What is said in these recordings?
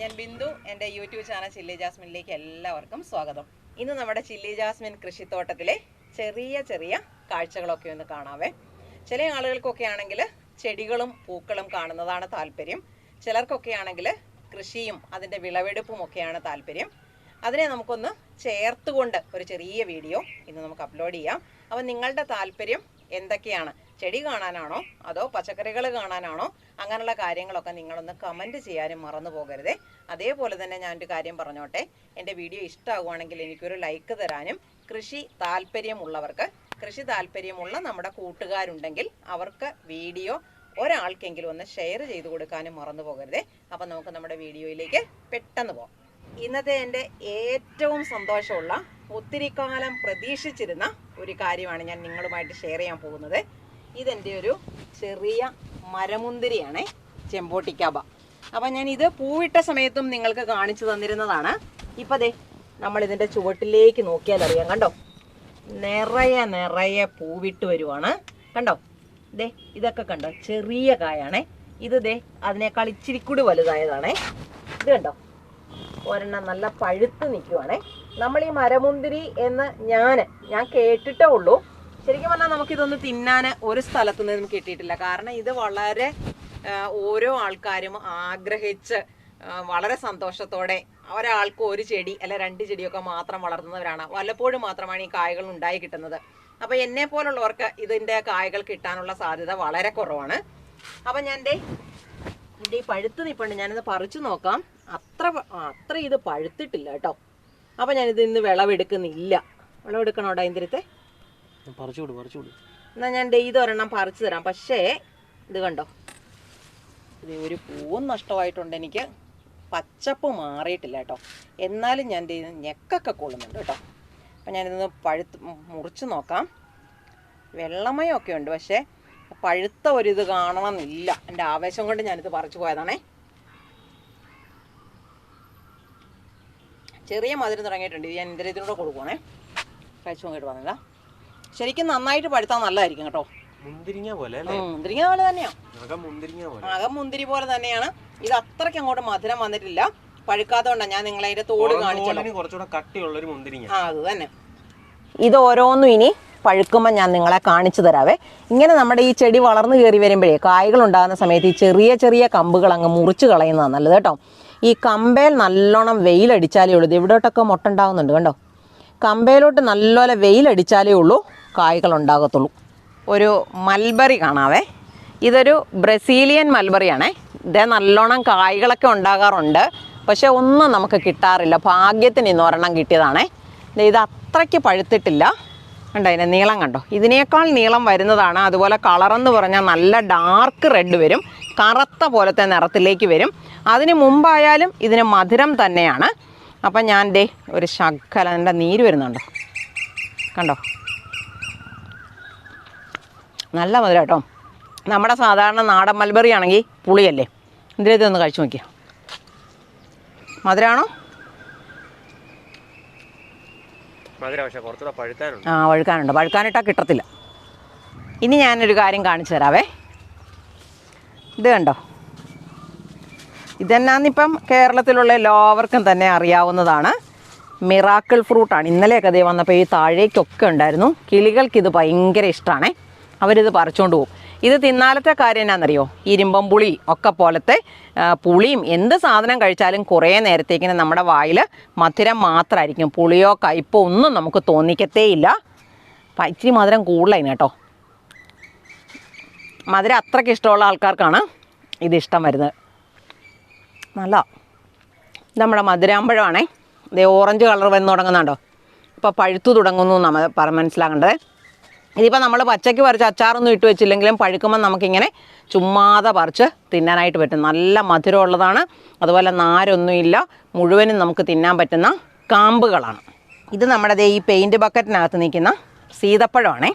ഞാൻ ബിന്ദു. എൻ്റെ YouTube channel chilli ജാസ്മിനിലേക്ക് എല്ലാവർക്കും സ്വാഗതം. ഇന്ന് നമ്മുടെ ചില്ലി ജാസ്മിൻ കൃഷിത്തോട്ടത്തിലെ ചെറിയ ചെറിയ കാഴ്ചകളൊക്കെ ഒന്ന് കാണാവേ. ചില ആളുകൾക്കൊക്കെ ആണെങ്കിൽ ചെടികളും പൂക്കളും കാണുന്നതാണ് താല്പര്യം. ചിലർക്കൊക്കെ ആണെങ്കിൽ കൃഷിയും അതിൻ്റെ വിളവെടുപ്പും ഒക്കെയാണ് താല്പര്യം. അതിനെ നമുക്കൊന്ന് ചേർത്തുകൊണ്ട് ഒരു ചെറിയ വീഡിയോ ഇന്ന് നമുക്ക് അപ്ലോഡ് ചെയ്യാം. അപ്പം നിങ്ങളുടെ താല്പര്യം എന്തൊക്കെയാണ്? ചെടി കാണാനാണോ അതോ പച്ചക്കറികൾ കാണാനാണോ? അങ്ങനെയുള്ള കാര്യങ്ങളൊക്കെ നിങ്ങളൊന്ന് കമൻറ്റ് ചെയ്യാനും മറന്നു പോകരുതേ. അതേപോലെ തന്നെ ഞാനൊരു കാര്യം പറഞ്ഞോട്ടെ, എൻ്റെ വീഡിയോ ഇഷ്ടമാകുവാണെങ്കിൽ എനിക്കൊരു ലൈക്ക് തരാനും, കൃഷി താല്പര്യമുള്ള നമ്മുടെ കൂട്ടുകാരുണ്ടെങ്കിൽ അവർക്ക് വീഡിയോ ഒരാൾക്കെങ്കിലും ഒന്ന് ഷെയർ ചെയ്ത് കൊടുക്കാനും മറന്നു പോകരുതേ. അപ്പം നമുക്ക് നമ്മുടെ വീഡിയോയിലേക്ക് പെട്ടെന്ന് പോകാം. ഇന്നത്തെ എൻ്റെ ഏറ്റവും സന്തോഷമുള്ള, ഒത്തിരി കാലം പ്രതീക്ഷിച്ചിരുന്ന ഒരു കാര്യമാണ് ഞാൻ നിങ്ങളുമായിട്ട് ഷെയർ ചെയ്യാൻ പോകുന്നത്. ഇതെൻ്റെ ഒരു ചെറിയ മരമുന്തിരിയാണ്, ചെമ്പോട്ടിക്കാബ. അപ്പം ഞാൻ ഇത് പൂവിട്ട സമയത്തും നിങ്ങൾക്ക് കാണിച്ചു തന്നിരുന്നതാണ്. ഇപ്പം ദേ നമ്മളിതിൻ്റെ ചുവട്ടിലേക്ക് നോക്കിയാൽ അറിയാം, കണ്ടോ, നിറയെ പൂവിട്ട് വരുവാണ്. കണ്ടോ, ദേ ഇതൊക്കെ കണ്ടോ, ചെറിയ കായാണേ. ഇത് ദേ അതിനേക്കാൾ ഇച്ചിരി കൂടി വലുതായതാണേ. ഇത് കണ്ടോ, ഒരെണ്ണം നല്ല പഴുത്ത് നിൽക്കുവാണേ. നമ്മൾ ഈ മരമുന്തിരി എന്ന് ഞാൻ കേട്ടിട്ടേ ഉള്ളൂ. ശരിക്കും പറഞ്ഞാൽ നമുക്കിതൊന്ന് തിന്നാൻ ഒരു സ്ഥലത്തു നിന്നും കിട്ടിയിട്ടില്ല. കാരണം ഇത് വളരെ ഓരോ ആൾക്കാരും ആഗ്രഹിച്ച് വളരെ സന്തോഷത്തോടെ ഒരാൾക്ക് ഒരു ചെടി അല്ല 2 ചെടിയൊക്കെ മാത്രം വളർത്തുന്നവരാണ്. വല്ലപ്പോഴും മാത്രമാണ് ഈ കായകൾ ഉണ്ടായി കിട്ടുന്നത്. അപ്പം എന്നെ പോലുള്ളവർക്ക് ഇതിൻ്റെ കായകൾ കിട്ടാനുള്ള സാധ്യത വളരെ കുറവാണ്. അപ്പം ഞാൻ എൻ്റെ ഈ പഴുത്ത് നിൽപ്പുണ്ട്, ഞാനിത് പറിച്ചു നോക്കാം. അത്ര ഇത് പഴുത്തിട്ടില്ല കേട്ടോ. അപ്പം ഞാനിത് ഇന്ന് വിളവെടുക്കുന്നില്ല. വിളവെടുക്കണോടാ ഇന്ദിരത്തെ? എന്നാൽ ഞാൻ ഇതൊരെണ്ണം പറിച്ചു തരാം. പക്ഷേ ഇത് കണ്ടോ, ഇത് ഒരു പൂവും നഷ്ടമായിട്ടുണ്ട്. എനിക്ക് പച്ചപ്പ് മാറിയിട്ടില്ല കേട്ടോ. എന്നാലും ഞാൻ ഞെക്കൊക്കെ കൊള്ളുന്നുണ്ട് കേട്ടോ. അപ്പം ഞാനിതൊന്ന് മുറിച്ച് നോക്കാം. വെള്ളമയമൊക്കെ ഉണ്ട്, പക്ഷേ പഴുത്ത ഒരിത് കാണണമെന്നില്ല. എൻ്റെ ആവേശം കൊണ്ട് ഞാനിത് പറിച്ചു പോയതാണേ. ചെറിയ മധുരം തുടങ്ങിയിട്ടുണ്ട്. ഇത് ഞാൻ ഇതിനൂടെ കൊടുക്കുവാണേ. കഴിച്ചു നോക്കിയിട്ട് പറഞ്ഞില്ല. ശരിക്കും നന്നായിട്ട് പഴുത്താൽ നല്ലതായിരിക്കും കേട്ടോ. മുന്തിരിങ്ങ പോലെ തന്നെയാണ്, അകം മുന്തിരി പോലെ തന്നെയാണ്. ഇത് അത്രയ്ക്ക് അങ്ങോട്ട് മധുരം വന്നിട്ടില്ല. പഴുക്കാത്ത കൊണ്ടാണ് ഞാൻ നിങ്ങളെ അതിന്റെ തോട് കാണിച്ചത്. അത് തന്നെ. ഇത് ഓരോന്നും ഇനി പഴുക്കുമ്പോൾ ഞാൻ നിങ്ങളെ കാണിച്ചു തരാവേ. ഇങ്ങനെ നമ്മുടെ ഈ ചെടി വളർന്നു കയറി വരുമ്പോഴേ, കായ്കൾ ഉണ്ടാകുന്ന സമയത്ത് ഈ ചെറിയ ചെറിയ കമ്പുകൾ അങ്ങ് മുറിച്ച് കളയുന്നതാണ് നല്ലത് കേട്ടോ. ഈ കമ്പയിൽ നല്ലോണം വെയിലടിച്ചാലേ ഉള്ളൂ. ഇത് ഇവിടോട്ടൊക്കെ മുട്ട ഉണ്ടാകുന്നുണ്ട് കണ്ടോ. കമ്പയിലോട്ട് നല്ലപോലെ വെയിലടിച്ചാലേ ഉള്ളൂ കായ്കൾ ഉണ്ടാകത്തുള്ളൂ. ഒരു മൽബറി കാണാവേ. ഇതൊരു ബ്രസീലിയൻ മൽബറിയാണേ. ഇതേ നല്ലോണം കായ്കളൊക്കെ ഉണ്ടാകാറുണ്ട്, പക്ഷെ ഒന്നും നമുക്ക് കിട്ടാറില്ല. ഭാഗ്യത്തിന് ഇന്ന് ഒരെണ്ണം കിട്ടിയതാണേ. ഇത് അത്രയ്ക്ക് പഴുത്തിട്ടില്ല. കണ്ടോ, അതിൻ്റെ നീളം കണ്ടോ, ഇതിനേക്കാൾ നീളം വരുന്നതാണ്. അതുപോലെ കളറെന്ന് പറഞ്ഞാൽ നല്ല ഡാർക്ക് റെഡ് വരും, കറുത്ത പോലത്തെ നിറത്തിലേക്ക് വരും. അതിന് മുമ്പായാലും ഇതിന് മധുരം തന്നെയാണ്. അപ്പം ഞാൻ ഒരു ശകലം എൻ്റെ നീര് വരുന്നുണ്ടോ, കണ്ടോ, നല്ല മധുരം കേട്ടോ. നമ്മുടെ സാധാരണ നാടൻ മൽബറി ആണെങ്കിൽ പുളിയല്ലേ. എന്തിനാ ഇതൊന്ന് കഴിച്ചു നോക്കിയാൽ മധുരമാണോ? പഴുക്കാനുണ്ട്. പഴുക്കാനിട്ടാൽ കിട്ടത്തില്ല. ഇനി ഞാനൊരു കാര്യം കാണിച്ചു തരാവേ. ഇത് കണ്ടോ, ഇതെന്നാന്നിപ്പം കേരളത്തിലുള്ള എല്ലാവർക്കും തന്നെ അറിയാവുന്നതാണ്. മിറാക്കിൾ ഫ്രൂട്ടാണ്. ഇന്നലെയൊക്കെ അതേ വന്നപ്പോൾ ഈ താഴേക്കൊക്കെ ഉണ്ടായിരുന്നു. കിളികൾക്കിത് ഭയങ്കര ഇഷ്ടമാണ്. അവരിത് പറിച്ചുകൊണ്ട് പോകും. ഇത് തിന്നാലത്തെ കാര്യം എന്നാണെന്നറിയോ, ഇരുമ്പം പുളി ഒക്കെ പോലത്തെ പുളിയും എന്ത് സാധനം കഴിച്ചാലും കുറേ നേരത്തേക്കിന് നമ്മുടെ വായിൽ മധുരം മാത്രമായിരിക്കും. പുളിയോ കയ്പോ ഒന്നും നമുക്ക് തോന്നിക്കത്തേയില്ല. ഇച്ചിരി മധുരം കൂടുതലായിന് കേട്ടോ. മധുരം അത്രയ്ക്ക് ഇഷ്ടമുള്ള ആൾക്കാർക്കാണ് ഇതിഷ്ടം വരുന്നത്. നല്ല നമ്മുടെ മധുരാമ്പഴമാണേ. ഇത് ഓറഞ്ച് കളർ വന്ന് തുടങ്ങുന്നുണ്ടോ. ഇപ്പോൾ പഴുത്തു തുടങ്ങുന്നു നമ്മൾ മനസ്സിലാക്കേണ്ടത്. ഇതിപ്പോൾ നമ്മൾ പച്ചയ്ക്ക് പറിച്ച് അച്ചാറൊന്നും ഇട്ട് വെച്ചില്ലെങ്കിലും പഴുക്കുമ്പോൾ നമുക്കിങ്ങനെ ചുമ്മാതെ പറിച്ച് തിന്നാനായിട്ട് പറ്റും. നല്ല മധുരമുള്ളതാണ്. അതുപോലെ നാരൊന്നുമില്ല. മുഴുവനും നമുക്ക് തിന്നാൻ പറ്റുന്ന കാമ്പുകളാണ്. ഇത് നമ്മുടെ ഈ പെയിൻറ്റ് ബക്കറ്റിനകത്ത് നിൽക്കുന്ന സീതപ്പഴമാണേ.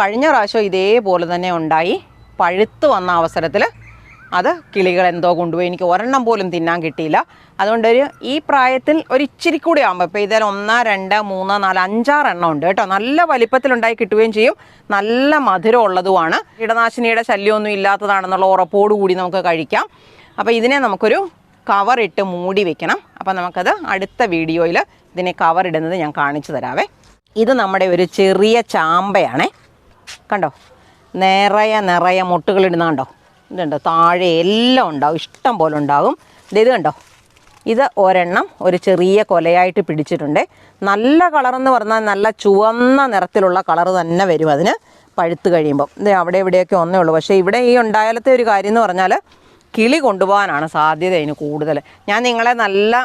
കഴിഞ്ഞ പ്രാവശ്യം ഇതേപോലെ തന്നെ ഉണ്ടായി. പഴുത്ത് വന്ന അവസരത്തിൽ അത് കിളികൾ എന്തോ കൊണ്ടുപോയി. എനിക്ക് ഒരെണ്ണം പോലും തിന്നാൻ കിട്ടിയില്ല. അതുകൊണ്ട് ഈ പ്രായത്തിൽ ഒരു ഇച്ചിരി കൂടി ആകുമ്പോൾ, ഇപ്പോൾ ഇതിൽ 1, 2, 3, 4, 5-6 എണ്ണം ഉണ്ട് കേട്ടോ. നല്ല വലിപ്പത്തിലുണ്ടായി കിട്ടുകയും ചെയ്യും. നല്ല മധുരം ഉള്ളതുമാണ്. കീടനാശിനിയുടെ ശല്യമൊന്നും ഇല്ലാത്തതാണെന്നുള്ള ഉറപ്പോടുകൂടി നമുക്ക് കഴിക്കാം. അപ്പോൾ ഇതിനെ നമുക്കൊരു കവറിട്ട് മൂടി വെക്കണം. അപ്പം നമുക്കത് അടുത്ത വീഡിയോയിൽ ഇതിനെ കവറിടുന്നത് ഞാൻ കാണിച്ചു തരാവേ. ഇത് നമ്മുടെ ഒരു ചെറിയ ചാമ്പയാണേ. കണ്ടോ, നിറയെ മുട്ടുകളിടുന്ന കണ്ടോ, ഇതുണ്ടോ, താഴെ എല്ലാം ഉണ്ടാവും, ഇഷ്ടം പോലെ ഉണ്ടാകും. ഇത് കണ്ടോ, ഇത് ഒരെണ്ണം ഒരു ചെറിയ കൊലയായിട്ട് പിടിച്ചിട്ടുണ്ട്. നല്ല കളറെന്ന് പറഞ്ഞാൽ നല്ല ചുവന്ന നിറത്തിലുള്ള കളർ തന്നെ വരും അതിന് പഴുത്ത് കഴിയുമ്പം. ഇത് അവിടെ ഇവിടെയൊക്കെ ഒന്നേ ഉള്ളൂ. പക്ഷേ ഇവിടെ ഈ ഉണ്ടായാലത്തെ ഒരു കാര്യം എന്ന് പറഞ്ഞാൽ കിളി കൊണ്ടുപോകാനാണ് സാധ്യത അതിന് കൂടുതൽ. ഞാൻ നിങ്ങളെ നല്ല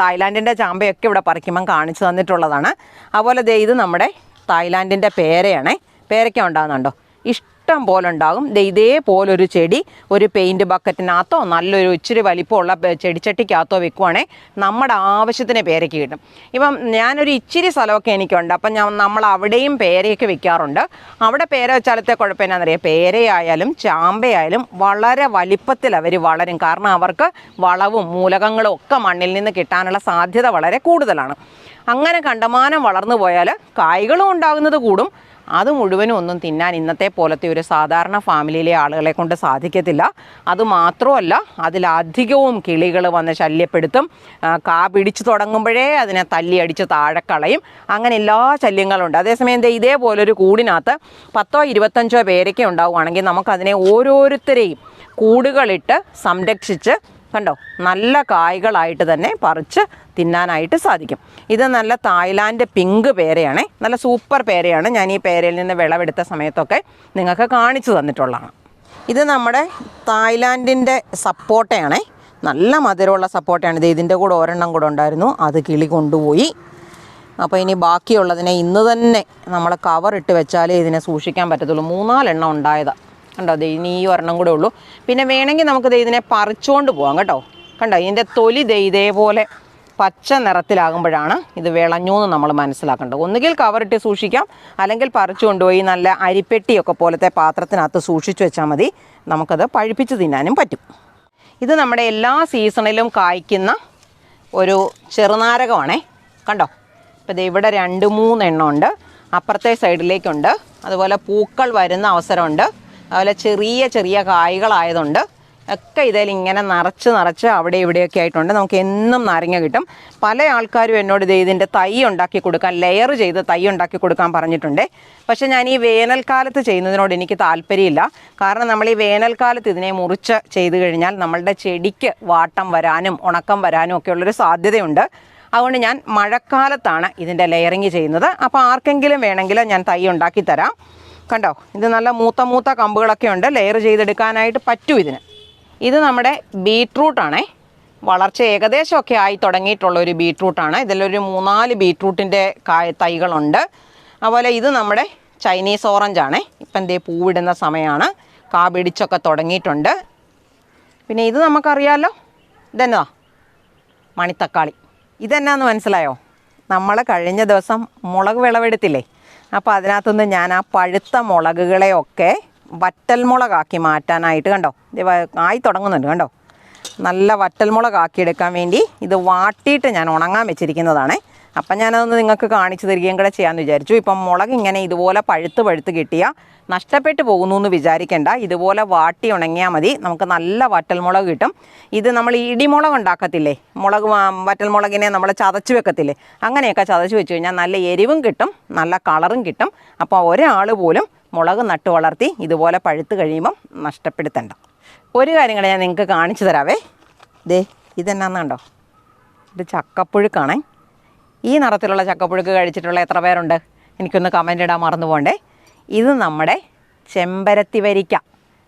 തായ്ലാൻഡിൻ്റെ ചാമ്പയൊക്കെ ഇവിടെ പറിക്കുമ്പം കാണിച്ചു തന്നിട്ടുള്ളതാണ്. അതുപോലെ ഇത് നമ്മുടെ തായ്ലാൻഡിൻ്റെ പേരയാണേ. പേരയ്ക്ക ഉണ്ടാകുന്നുണ്ടോ, ഇഷ്ടം പോലെ ഉണ്ടാകും. ഇതേപോലൊരു ചെടി ഒരു പെയിൻറ്റ് ബക്കറ്റിനകത്തോ നല്ലൊരു ഇച്ചിരി വലിപ്പമുള്ള ചെടിച്ചട്ടിക്കകത്തോ വെക്കുവാണെങ്കിൽ നമ്മുടെ ആവശ്യത്തിന് പേരയ്ക്ക് കിട്ടും. ഇപ്പം ഞാനൊരു ഇച്ചിരി സ്ഥലമൊക്കെ എനിക്കുണ്ട്, അപ്പം നമ്മൾ അവിടെയും പേരയൊക്കെ വെക്കാറുണ്ട്. അവിടെ പേര വെച്ചാലത്തെ കുഴപ്പം എന്നാണെന്നറിയാം, പേരയായാലും ചാമ്പയായാലും വളരെ വലിപ്പത്തിൽ അവർ വളരും. കാരണം അവർക്ക് വളവും മൂലകങ്ങളും ഒക്കെ മണ്ണിൽ നിന്ന് കിട്ടാനുള്ള സാധ്യത വളരെ കൂടുതലാണ്. അങ്ങനെ കണ്ടമാനം വളർന്നു പോയാൽ കായ്കളും ഉണ്ടാകുന്നത് കൂടും. അത് മുഴുവനും ഒന്നും തിന്നാൻ ഇന്നത്തെ പോലത്തെ ഒരു സാധാരണ ഫാമിലിയിലെ ആളുകളെ കൊണ്ട് സാധിക്കത്തില്ല. അതുമാത്രമല്ല, അതിലധികവും കിളികൾ വന്ന് ശല്യപ്പെടുത്തും. കാ പിടിച്ചു തുടങ്ങുമ്പോഴേ അതിനെ തല്ലി അടിച്ച് താഴെ കളയും. അങ്ങനെ എല്ലാ ശല്യങ്ങളുണ്ട്. അതേസമയം ഇതേപോലൊരു കൂടിനകത്ത് 10-25 പേരൊക്കെ ഉണ്ടാവുകയാണെങ്കിൽ നമുക്കതിനെ ഓരോരുത്തരെയും കൂടുകളിട്ട് സംരക്ഷിച്ച് കണ്ടോ നല്ല കായ്കളായിട്ട് തന്നെ പറിച്ച് തിന്നാനായിട്ട് സാധിക്കും. ഇത് നല്ല തായ്ലാൻഡ് പിങ്ക് പേരയാണ്, നല്ല സൂപ്പർ പേരയാണ്. ഞാൻ ഈ പേരയിൽ നിന്ന് വിളവെടുത്ത സമയത്തൊക്കെ നിങ്ങൾക്ക് കാണിച്ചു തന്നിട്ടുള്ളതാണ്. ഇത് നമ്മുടെ തായ്ലാൻഡിൻ്റെ സപ്പോട്ടയാണ്, നല്ല മധുരമുള്ള സപ്പോട്ടയാണ്. ഇത് ഇതിൻ്റെ കൂടെ ഒരെണ്ണം കൂടെ ഉണ്ടായിരുന്നു, അത് കിളി കൊണ്ടുപോയി. അപ്പോൾ ഇനി ബാക്കിയുള്ളതിനെ ഇന്ന് തന്നെ നമ്മൾ കവറിട്ട് വെച്ചാലേ ഇതിനെ സൂക്ഷിക്കാൻ പറ്റത്തുള്ളൂ. 3-4 എണ്ണം ഉണ്ടായതാണ് കണ്ടോ. ഇനി ഈ ഒരെണ്ണം കൂടെ ഉള്ളൂ. പിന്നെ വേണമെങ്കിൽ നമുക്ക് ഇതിനെ പറിച്ചുകൊണ്ട് പോകാം കേട്ടോ. കണ്ടോ, ഇതിൻ്റെ തൊലി ഇതേപോലെ പച്ച നിറത്തിലാകുമ്പോഴാണ് ഇത് വിളഞ്ഞു എന്ന് നമ്മൾ മനസ്സിലാക്കേണ്ടത്. ഒന്നുകിൽ കവറിട്ട് സൂക്ഷിക്കാം, അല്ലെങ്കിൽ പറിച്ചു കൊണ്ടുപോയി നല്ല അരിപ്പെട്ടിയൊക്കെ പോലത്തെ പാത്രത്തിനകത്ത് സൂക്ഷിച്ചു വെച്ചാൽ മതി. നമുക്കത് പഴുപ്പിച്ച് തിന്നാനും പറ്റും. ഇത് നമ്മുടെ എല്ലാ സീസണിലും കായ്ക്കുന്ന ഒരു ചെറുനാരകമാണേ. കണ്ടോ, ഇപ്പോൾ ഇവിടെ 2-3 എണ്ണം ഉണ്ട്. അപ്പുറത്തെ സൈഡിലേക്കുണ്ട്. അതുപോലെ പൂക്കൾ വരുന്ന അവസരമുണ്ട്. അതുപോലെ ചെറിയ കായ്കളായതുകൊണ്ട് ഒക്കെ ഇതിൽ ഇങ്ങനെ നിറച്ച് അവിടെ ഇവിടെയൊക്കെ ആയിട്ടുണ്ട്. നമുക്ക് എന്നും നാരങ്ങ കിട്ടും. പല ആൾക്കാരും എന്നോട് ഇതിൻ്റെ തൈ ഉണ്ടാക്കി കൊടുക്കാൻ, ലെയർ ചെയ്ത് തൈ ഉണ്ടാക്കി കൊടുക്കാൻ പറഞ്ഞിട്ടുണ്ട്. പക്ഷേ ഞാൻ ഈ വേനൽക്കാലത്ത് ചെയ്യുന്നതിനോട് എനിക്ക് താല്പര്യമില്ല. കാരണം നമ്മൾ ഈ വേനൽക്കാലത്ത് ഇതിനെ മുറിച്ച് ചെയ്ത് കഴിഞ്ഞാൽ നമ്മളുടെ ചെടിക്ക് വാട്ടം വരാനും ഉണക്കം വരാനും ഒക്കെ ഉള്ളൊരു സാധ്യതയുണ്ട്. അതുകൊണ്ട് ഞാൻ മഴക്കാലത്താണ് ഇതിൻ്റെ ലെയറിങ് ചെയ്യുന്നത്. അപ്പോൾ ആർക്കെങ്കിലും വേണമെങ്കിൽ ഞാൻ തൈ ഉണ്ടാക്കി തരാം. കണ്ടോ, ഇത് നല്ല മൂത്ത കമ്പുകളൊക്കെ ഉണ്ട്. ലെയർ ചെയ്തെടുക്കാനായിട്ട് പറ്റും ഇതിന്. ഇത് നമ്മുടെ ബീട്രൂട്ടാണേ. വളർച്ച ഏകദേശമൊക്കെ ആയി തുടങ്ങിയിട്ടുള്ള ഒരു ബീട്രൂട്ടാണ്. ഇതിലൊരു 3-4 ബീട്രൂട്ടിൻ്റെ തൈകളുണ്ട്. അതുപോലെ ഇത് നമ്മുടെ ചൈനീസ് ഓറഞ്ചാണേ. ഇപ്പം പൂവിടുന്ന സമയമാണ്. കാ പിടിച്ചൊക്കെ തുടങ്ങിയിട്ടുണ്ട്. പിന്നെ ഇത് നമുക്കറിയാമല്ലോ, ഇതെന്നാ മണിത്തക്കാളി. ഇതെന്നാന്ന് മനസ്സിലായോ? നമ്മൾ കഴിഞ്ഞ ദിവസം മുളക് വിളവെടുത്തില്ലേ, അപ്പോൾ അതിനകത്തുനിന്ന് ഞാൻ ആ പഴുത്ത മുളകുകളെയൊക്കെ വറ്റൽമുളകാക്കി മാറ്റാനായിട്ട് കണ്ടോ, ഇത് ആയി തുടങ്ങുന്നുണ്ട് കണ്ടോ. നല്ല വറ്റൽമുളകാക്കി എടുക്കാൻ വേണ്ടി ഇത് വാട്ടിയിട്ട് ഞാൻ ഉണങ്ങാൻ വെച്ചിരിക്കുന്നതാണ്. അപ്പം ഞാനതൊന്ന് നിങ്ങൾക്ക് കാണിച്ചു തരികയും കൂടെ ചെയ്യാമെന്ന് വിചാരിച്ചു. ഇപ്പം മുളക് ഇങ്ങനെ ഇതുപോലെ പഴുത്ത് കിട്ടിയാൽ നഷ്ടപ്പെട്ടു പോകുന്നു എന്ന് വിചാരിക്കേണ്ട. ഇതുപോലെ വാട്ടി ഉണങ്ങിയാൽ മതി. നമുക്ക് നല്ല വറ്റൽമുളക് കിട്ടും. ഇത് നമ്മൾ ഇടിമുളക് ഉണ്ടാക്കത്തില്ലേ, വറ്റൽമുളകിനെ നമ്മൾ ചതച്ച് വെക്കത്തില്ലേ, അങ്ങനെയൊക്കെ ചതച്ച് വെച്ച് കഴിഞ്ഞാൽ നല്ല എരിവും കിട്ടും, നല്ല കളറും കിട്ടും. അപ്പോൾ ഒരാൾ പോലും മുളക് നട്ടു വളർത്തി ഇതുപോലെ പഴുത്ത് കഴിയുമ്പം നഷ്ടപ്പെടുത്തണ്ട. ഒരു കാര്യം കൂടെ ഞാൻ നിങ്ങൾക്ക് കാണിച്ചു തരാവേ. ഇതെന്നാന്നുണ്ടോ, ഇത് ചക്കപ്പുഴുക്കാണേ. ഈ നിറത്തിലുള്ള ചക്കപ്പുഴുക്ക് കഴിച്ചിട്ടുള്ള എത്ര പേരുണ്ട്? എനിക്കൊന്ന് കമൻ്റ് ഇടാൻ മറന്നു പോകണ്ടേ. ഇത് നമ്മുടെ ചെമ്പരത്തി വരിക്ക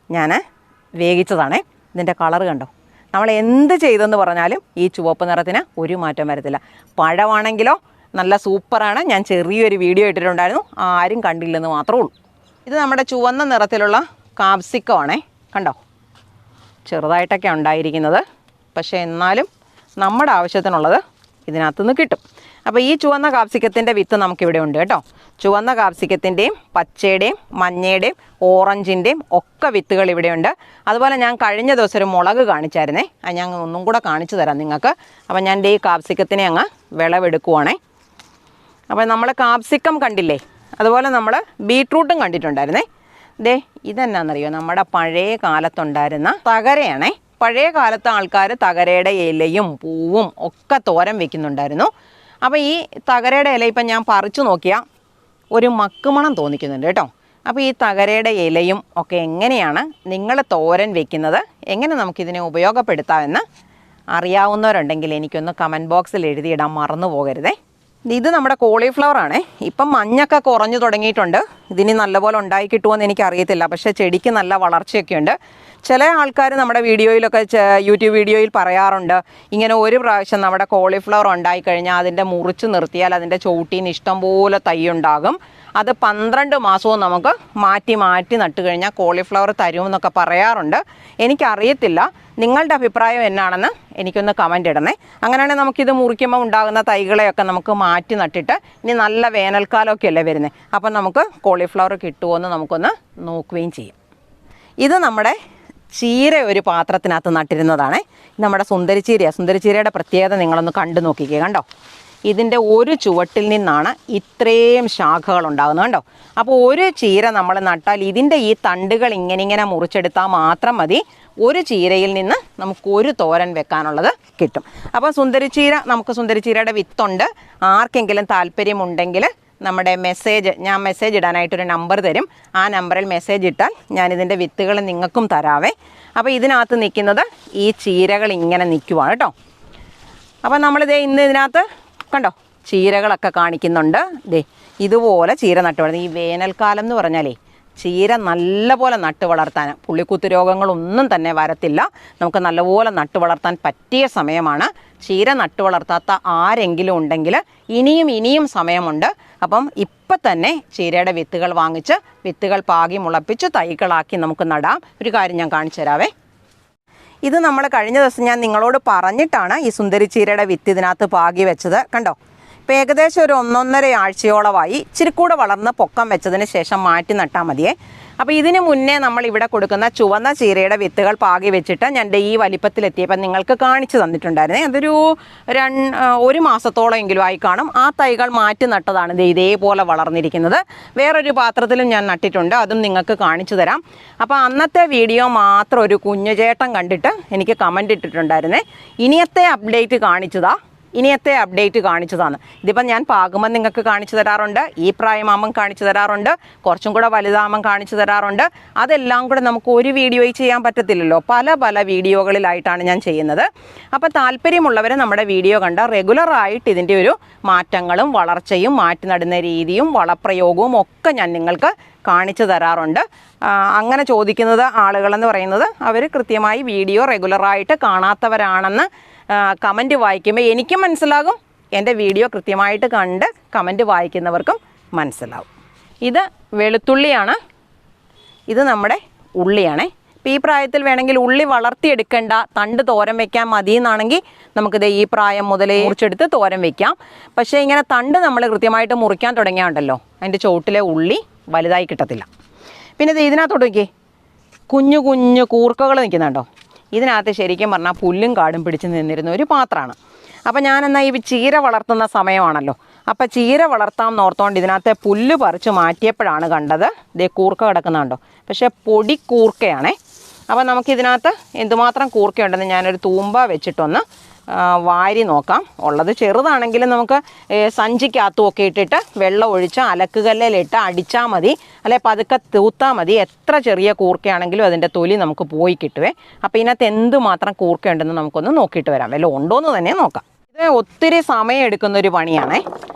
ഞാൻ വേവിച്ചതാണേ. ഇതിൻ്റെ കളർ കണ്ടോ. നമ്മൾ എന്ത് ചെയ്തെന്ന് പറഞ്ഞാലും ഈ ചുവപ്പ് നിറത്തിന് ഒരു മാറ്റം വരത്തില്ല. പഴമാണെങ്കിലോ നല്ല സൂപ്പറാണ്. ഞാൻ ചെറിയൊരു വീഡിയോ ഇട്ടിട്ടുണ്ടായിരുന്നു, ആരും കണ്ടില്ലെന്ന് മാത്രമേ ഉള്ളൂ. ഇത് നമ്മുടെ ചുവന്ന നിറത്തിലുള്ള കാപ്സിക്കമാണേ. കണ്ടോ, ചെറുതായിട്ടൊക്കെ ഉണ്ടായിരിക്കുന്നത്. പക്ഷേ എന്നാലും നമ്മുടെ ആവശ്യത്തിനുള്ളത് ഇതിനകത്തുനിന്ന് കിട്ടും. അപ്പോൾ ഈ ചുവന്ന കാപ്സിക്കത്തിൻ്റെ വിത്ത് നമുക്കിവിടെ ഉണ്ട് കേട്ടോ. ചുവന്ന കാപ്സിക്കത്തിൻ്റെയും പച്ചയുടെയും മഞ്ഞയുടെയും ഓറഞ്ചിൻ്റെയും ഒക്കെ വിത്തുകൾ ഇവിടെയുണ്ട്. അതുപോലെ ഞാൻ കഴിഞ്ഞ ദിവസം ഒരു മുളക് കാണിച്ചായിരുന്നേ, അത് ഞാൻ ഒന്നും കൂടെ കാണിച്ചു തരാം നിങ്ങൾക്ക്. അപ്പോൾ ഞാൻ ഈ കാപ്സിക്കത്തിനെ അങ്ങ് വിളവെടുക്കുവാണേ. അപ്പോൾ നമ്മൾ കാപ്സിക്കം കണ്ടില്ലേ, അതുപോലെ നമ്മൾ ബീട്രൂട്ടും കണ്ടിട്ടുണ്ടായിരുന്നേ. ഇതെന്നാണെന്നറിയോ, നമ്മുടെ പഴയ കാലത്തുണ്ടായിരുന്ന തകരയാണേ. പഴയ കാലത്തെ ആൾക്കാർ തകരയുടെ ഇലയും പൂവും ഒക്കെ തോരൻ വെക്കുന്നുണ്ടായിരുന്നു. അപ്പോൾ ഈ തകരയുടെ ഇല ഇപ്പം ഞാൻ പറിച്ചു നോക്കിയാൽ ഒരു മക്കുമണം തോന്നിക്കുന്നുണ്ട് കേട്ടോ. അപ്പോൾ ഈ തകരയുടെ ഇലയും ഒക്കെ എങ്ങനെയാണ് നിങ്ങൾ തോരൻ വെക്കുന്നത്, എങ്ങനെ നമുക്കിതിനെ ഉപയോഗപ്പെടുത്താമെന്ന് അറിയാവുന്നവരുണ്ടെങ്കിൽ എനിക്കൊന്ന് കമൻറ്റ് ബോക്സിൽ എഴുതിയിടാൻ മറന്നു പോകരുതേ. ഇത് നമ്മുടെ കോളിഫ്ലവർ ആണേ. ഇപ്പം മഞ്ഞൊക്കെ കുറഞ്ഞു തുടങ്ങിയിട്ടുണ്ട്. ഇതിന് നല്ലപോലെ ഉണ്ടായി കിട്ടുമെന്ന് എനിക്കറിയത്തില്ല, പക്ഷേ ചെടിക്ക് നല്ല വളർച്ചയൊക്കെ ഉണ്ട്. ചില ആൾക്കാർ നമ്മുടെ വീഡിയോയിലൊക്കെ യൂട്യൂബ് വീഡിയോയിൽ പറയാറുണ്ട്, ഇങ്ങനെ ഒരു പ്രാവശ്യം നമ്മുടെ കോളിഫ്ലവർ ഉണ്ടായിക്കഴിഞ്ഞാൽ അതിൻ്റെ മുറിച്ച് നിർത്തിയാൽ അതിൻ്റെ ചുവട്ടിൽ ഇഷ്ടംപോലെ തൈ ഉണ്ടാകും. അത് 12 മാസവും നമുക്ക് മാറ്റി മാറ്റി നട്ട് കഴിഞ്ഞാൽ കോളിഫ്ലവർ തരുമെന്നൊക്കെ പറയാറുണ്ട്. എനിക്കറിയത്തില്ല, നിങ്ങളുടെ അഭിപ്രായം എന്നാണെന്ന് എനിക്കൊന്ന് കമൻ്റ് ഇടണേ. അങ്ങനെയാണെങ്കിൽ നമുക്കിത് മുറിക്കുമ്പോൾ ഉണ്ടാകുന്ന തൈകളെയൊക്കെ നമുക്ക് മാറ്റി നട്ടിട്ട് ഇനി നല്ല വേനൽക്കാലമൊക്കെ അല്ലേ വരുന്നത്, അപ്പം നമുക്ക് കോളിഫ്ലവർ കിട്ടുമോ എന്ന് നമുക്കൊന്ന് നോക്കുകയും ചെയ്യാം. ഇത് നമ്മുടെ ചീര ഒരു പാത്രത്തിനകത്ത് നട്ടിരുന്നതാണ്. നമ്മുടെ സുന്ദരിച്ചീരയുടെ പ്രത്യേകത നിങ്ങളൊന്ന് കണ്ടു നോക്കിക്കേ. കണ്ടോ, ഇതിൻ്റെ ഒരു ചുവട്ടിൽ നിന്നാണ് ഇത്രയും ശാഖകൾ ഉണ്ടാകുന്നത്. കണ്ടോ. അപ്പോൾ ഒരു ചീര നമ്മൾ നട്ടാൽ ഇതിൻ്റെ ഈ തണ്ടുകൾ ഇങ്ങനെ മുറിച്ചെടുത്താൽ മാത്രം മതി ഒരു ചീരയിൽ നിന്ന് നമുക്ക് ഒരു തോരൻ വെക്കാനുള്ളത് കിട്ടും. അപ്പോൾ നമുക്ക് സുന്ദരിച്ചീരയുടെ വിത്തുണ്ട്. ആർക്കെങ്കിലും താല്പര്യമുണ്ടെങ്കിൽ നമ്മുടെ ഞാൻ മെസ്സേജ് ഇടാനായിട്ടൊരു നമ്പർ തരും. ആ നമ്പറിൽ മെസ്സേജ് ഇട്ടാൽ ഞാനിതിൻ്റെ വിത്തുകൾ നിങ്ങൾക്കും തരാവേ. അപ്പോൾ ഇതിനകത്ത് നിൽക്കുന്നത് ഈ ചീരകൾ ഇങ്ങനെ നിൽക്കുവാണ് കേട്ടോ. അപ്പോൾ നമ്മളിതേ ഇന്ന് ഇതിനകത്ത് കണ്ടോ ചീരകളൊക്കെ കാണിക്കുന്നുണ്ട്. ഇതുപോലെ ചീര നട്ട് വളർത്തുന്നത് ഈ വേനൽക്കാലം എന്ന് പറഞ്ഞാലേ ചീര നല്ലപോലെ നട്ട് വളർത്താൻ പുള്ളിക്കുത്ത് രോഗങ്ങളൊന്നും തന്നെ വരത്തില്ല. നമുക്ക് നല്ലപോലെ നട്ട് വളർത്താൻ പറ്റിയ സമയമാണ്. ചീര നട്ട് വളർത്താത്ത ആരെങ്കിലും ഉണ്ടെങ്കിൽ ഇനിയും സമയമുണ്ട്. അപ്പം ഇപ്പം തന്നെ ചീരയുടെ വിത്തുകൾ വാങ്ങിച്ച് വിത്തുകൾ പാകി മുളപ്പിച്ച് തൈകളാക്കി നമുക്ക് നടാം. ഒരു കാര്യം ഞാൻ കാണിച്ചു തരാവേ. ഇത് നമ്മൾ കഴിഞ്ഞ ദിവസം ഞാൻ നിങ്ങളോട് പറഞ്ഞിട്ടാണ് ഈ സുന്ദരിച്ചീരയുടെ വിത്ത് ഇതിനകത്ത് പാകി വെച്ചത്. കണ്ടോ, ഇപ്പോൾ ഏകദേശം ഒരു 1.5 ആഴ്ചയോളമായി. ഇച്ചിരി കൂടെ വളർന്ന് പൊക്കം വെച്ചതിന് ശേഷം മാറ്റി നട്ടാൽ മതിയേ. അപ്പോൾ ഇതിന് മുന്നേ നമ്മൾ ഇവിടെ കൊടുക്കുന്ന ചുവന്ന ചീരയുടെ വിത്തുകൾ പാകി വെച്ചിട്ട് ഞാൻ ഈ വലിപ്പത്തിലെത്തിയപ്പോൾ നിങ്ങൾക്ക് കാണിച്ചു തന്നിട്ടുണ്ടായിരുന്നേ. അതൊരു 1 മാസത്തോളം എങ്കിലും ആയി കാണും. ആ തൈകൾ മാറ്റി നട്ടതാണ് ഇതേപോലെ വളർന്നിരിക്കുന്നത്. വേറൊരു പാത്രത്തിലും ഞാൻ നട്ടിട്ടുണ്ട്, അതും നിങ്ങൾക്ക് കാണിച്ചു തരാം. അപ്പോൾ അന്നത്തെ വീഡിയോ മാത്രം ഒരു കുഞ്ഞുചേട്ടൻ കണ്ടിട്ട് എനിക്ക് കമൻ്റ് ഇട്ടിട്ടുണ്ടായിരുന്നേ. ഇനിയത്തെ അപ്ഡേറ്റ് കാണിച്ചതാണ്. ഇതിപ്പം ഞാൻ പാകുമ്പോൾ നിങ്ങൾക്ക് കാണിച്ചു തരാറുണ്ട്, ഈ പ്രായമാകുമ്പം കാണിച്ചു തരാറുണ്ട്, കുറച്ചും കൂടെ വലുതാകുമ്പം കാണിച്ചു തരാറുണ്ട്. അതെല്ലാം കൂടെ നമുക്ക് ഒരു വീഡിയോയിൽ ചെയ്യാൻ പറ്റത്തില്ലല്ലോ, പല വീഡിയോകളിലായിട്ടാണ് ഞാൻ ചെയ്യുന്നത്. അപ്പോൾ താല്പര്യമുള്ളവർ നമ്മുടെ വീഡിയോ കണ്ട റെഗുലറായിട്ട് ഇതിൻ്റെ ഒരു മാറ്റങ്ങളും വളർച്ചയും മാറ്റി നടുന്ന രീതിയും വളപ്രയോഗവും ഒക്കെ ഞാൻ നിങ്ങൾക്ക് കാണിച്ചു തരാറുണ്ട്. അങ്ങനെ ചോദിക്കുന്നത് ആളുകളെന്ന് പറയുന്നത് അവർ കൃത്യമായി വീഡിയോ റെഗുലറായിട്ട് കാണാത്തവരാണെന്ന് കമൻറ്റ് വായിക്കുമ്പോൾ എനിക്കും മനസ്സിലാകും, എൻ്റെ വീഡിയോ കൃത്യമായിട്ട് കണ്ട് കമൻറ്റ് വായിക്കുന്നവർക്കും മനസ്സിലാവും. ഇത് വെളുത്തുള്ളിയാണ്, ഇത് നമ്മുടെ ഉള്ളിയാണേ. ഇപ്പോൾ ഈ പ്രായത്തിൽ വേണമെങ്കിൽ ഉള്ളി വളർത്തിയെടുക്കേണ്ട, തണ്ട് തോരൻ വയ്ക്കാൻ മതി എന്നാണെങ്കിൽ നമുക്കിത് ഈ പ്രായം മുതലേ മുറിച്ചെടുത്ത് തോരൻ വയ്ക്കാം. പക്ഷേ ഇങ്ങനെ തണ്ട് നമ്മൾ കൃത്യമായിട്ട് മുറിക്കാൻ തുടങ്ങിയാണ്ടല്ലോ അതിൻ്റെ ചുവട്ടിലെ ഉള്ളി വലുതായി കിട്ടത്തില്ല. പിന്നെ ഇത് ഇതിനകത്തോട്ട് നോക്കിയേ, കുഞ്ഞു കൂർക്കകൾ നിൽക്കുന്നുണ്ടോ. ഇതിനകത്ത് ശരിക്കും പറഞ്ഞാൽ പുല്ലും കാടും പിടിച്ച് നിന്നിരുന്ന ഒരു പാത്രമാണ്. അപ്പം ഞാനെന്നാൽ ഈ ചീര വളർത്തുന്ന സമയമാണല്ലോ, അപ്പം ചീര വളർത്താമെന്ന് ഓർത്തുകൊണ്ട് ഇതിനകത്തെ പുല്ല് പറിച്ച് മാറ്റിയപ്പോഴാണ് കണ്ടത് കൂർക്ക കിടക്കുന്നുണ്ടോ. പക്ഷേ പൊടി കൂർക്കയാണേ. അപ്പം നമുക്കിതിനകത്ത് എന്തുമാത്രം കൂർക്കയുണ്ടെന്ന് ഞാനൊരു തൂമ്പ വെച്ചിട്ടൊന്ന് വാരി നോക്കാം. ഉള്ളത് ചെറുതാണെങ്കിലും നമുക്ക് സഞ്ചിക്കകത്തുമൊക്കെ ഇട്ടിട്ട് വെള്ളം ഒഴിച്ച് അലക്കുകല്ലിലിട്ട് അടിച്ചാൽ മതി, അല്ലെ പതുക്കെ തൂത്താൽ മതി. എത്ര ചെറിയ കൂർക്കയാണെങ്കിലും അതിൻ്റെ തൊലി നമുക്ക് പോയി കിട്ടുവേ. അപ്പോൾ ഇതിനകത്ത് എന്തുമാത്രം കൂർക്കയുണ്ടെന്ന് നമുക്കൊന്ന് നോക്കിയിട്ട് വരാം, വല്ല ഉണ്ടോയെന്ന് തന്നെ നോക്കാം. ഇത് ഒത്തിരി സമയം എടുക്കുന്നൊരു പണിയാണേ.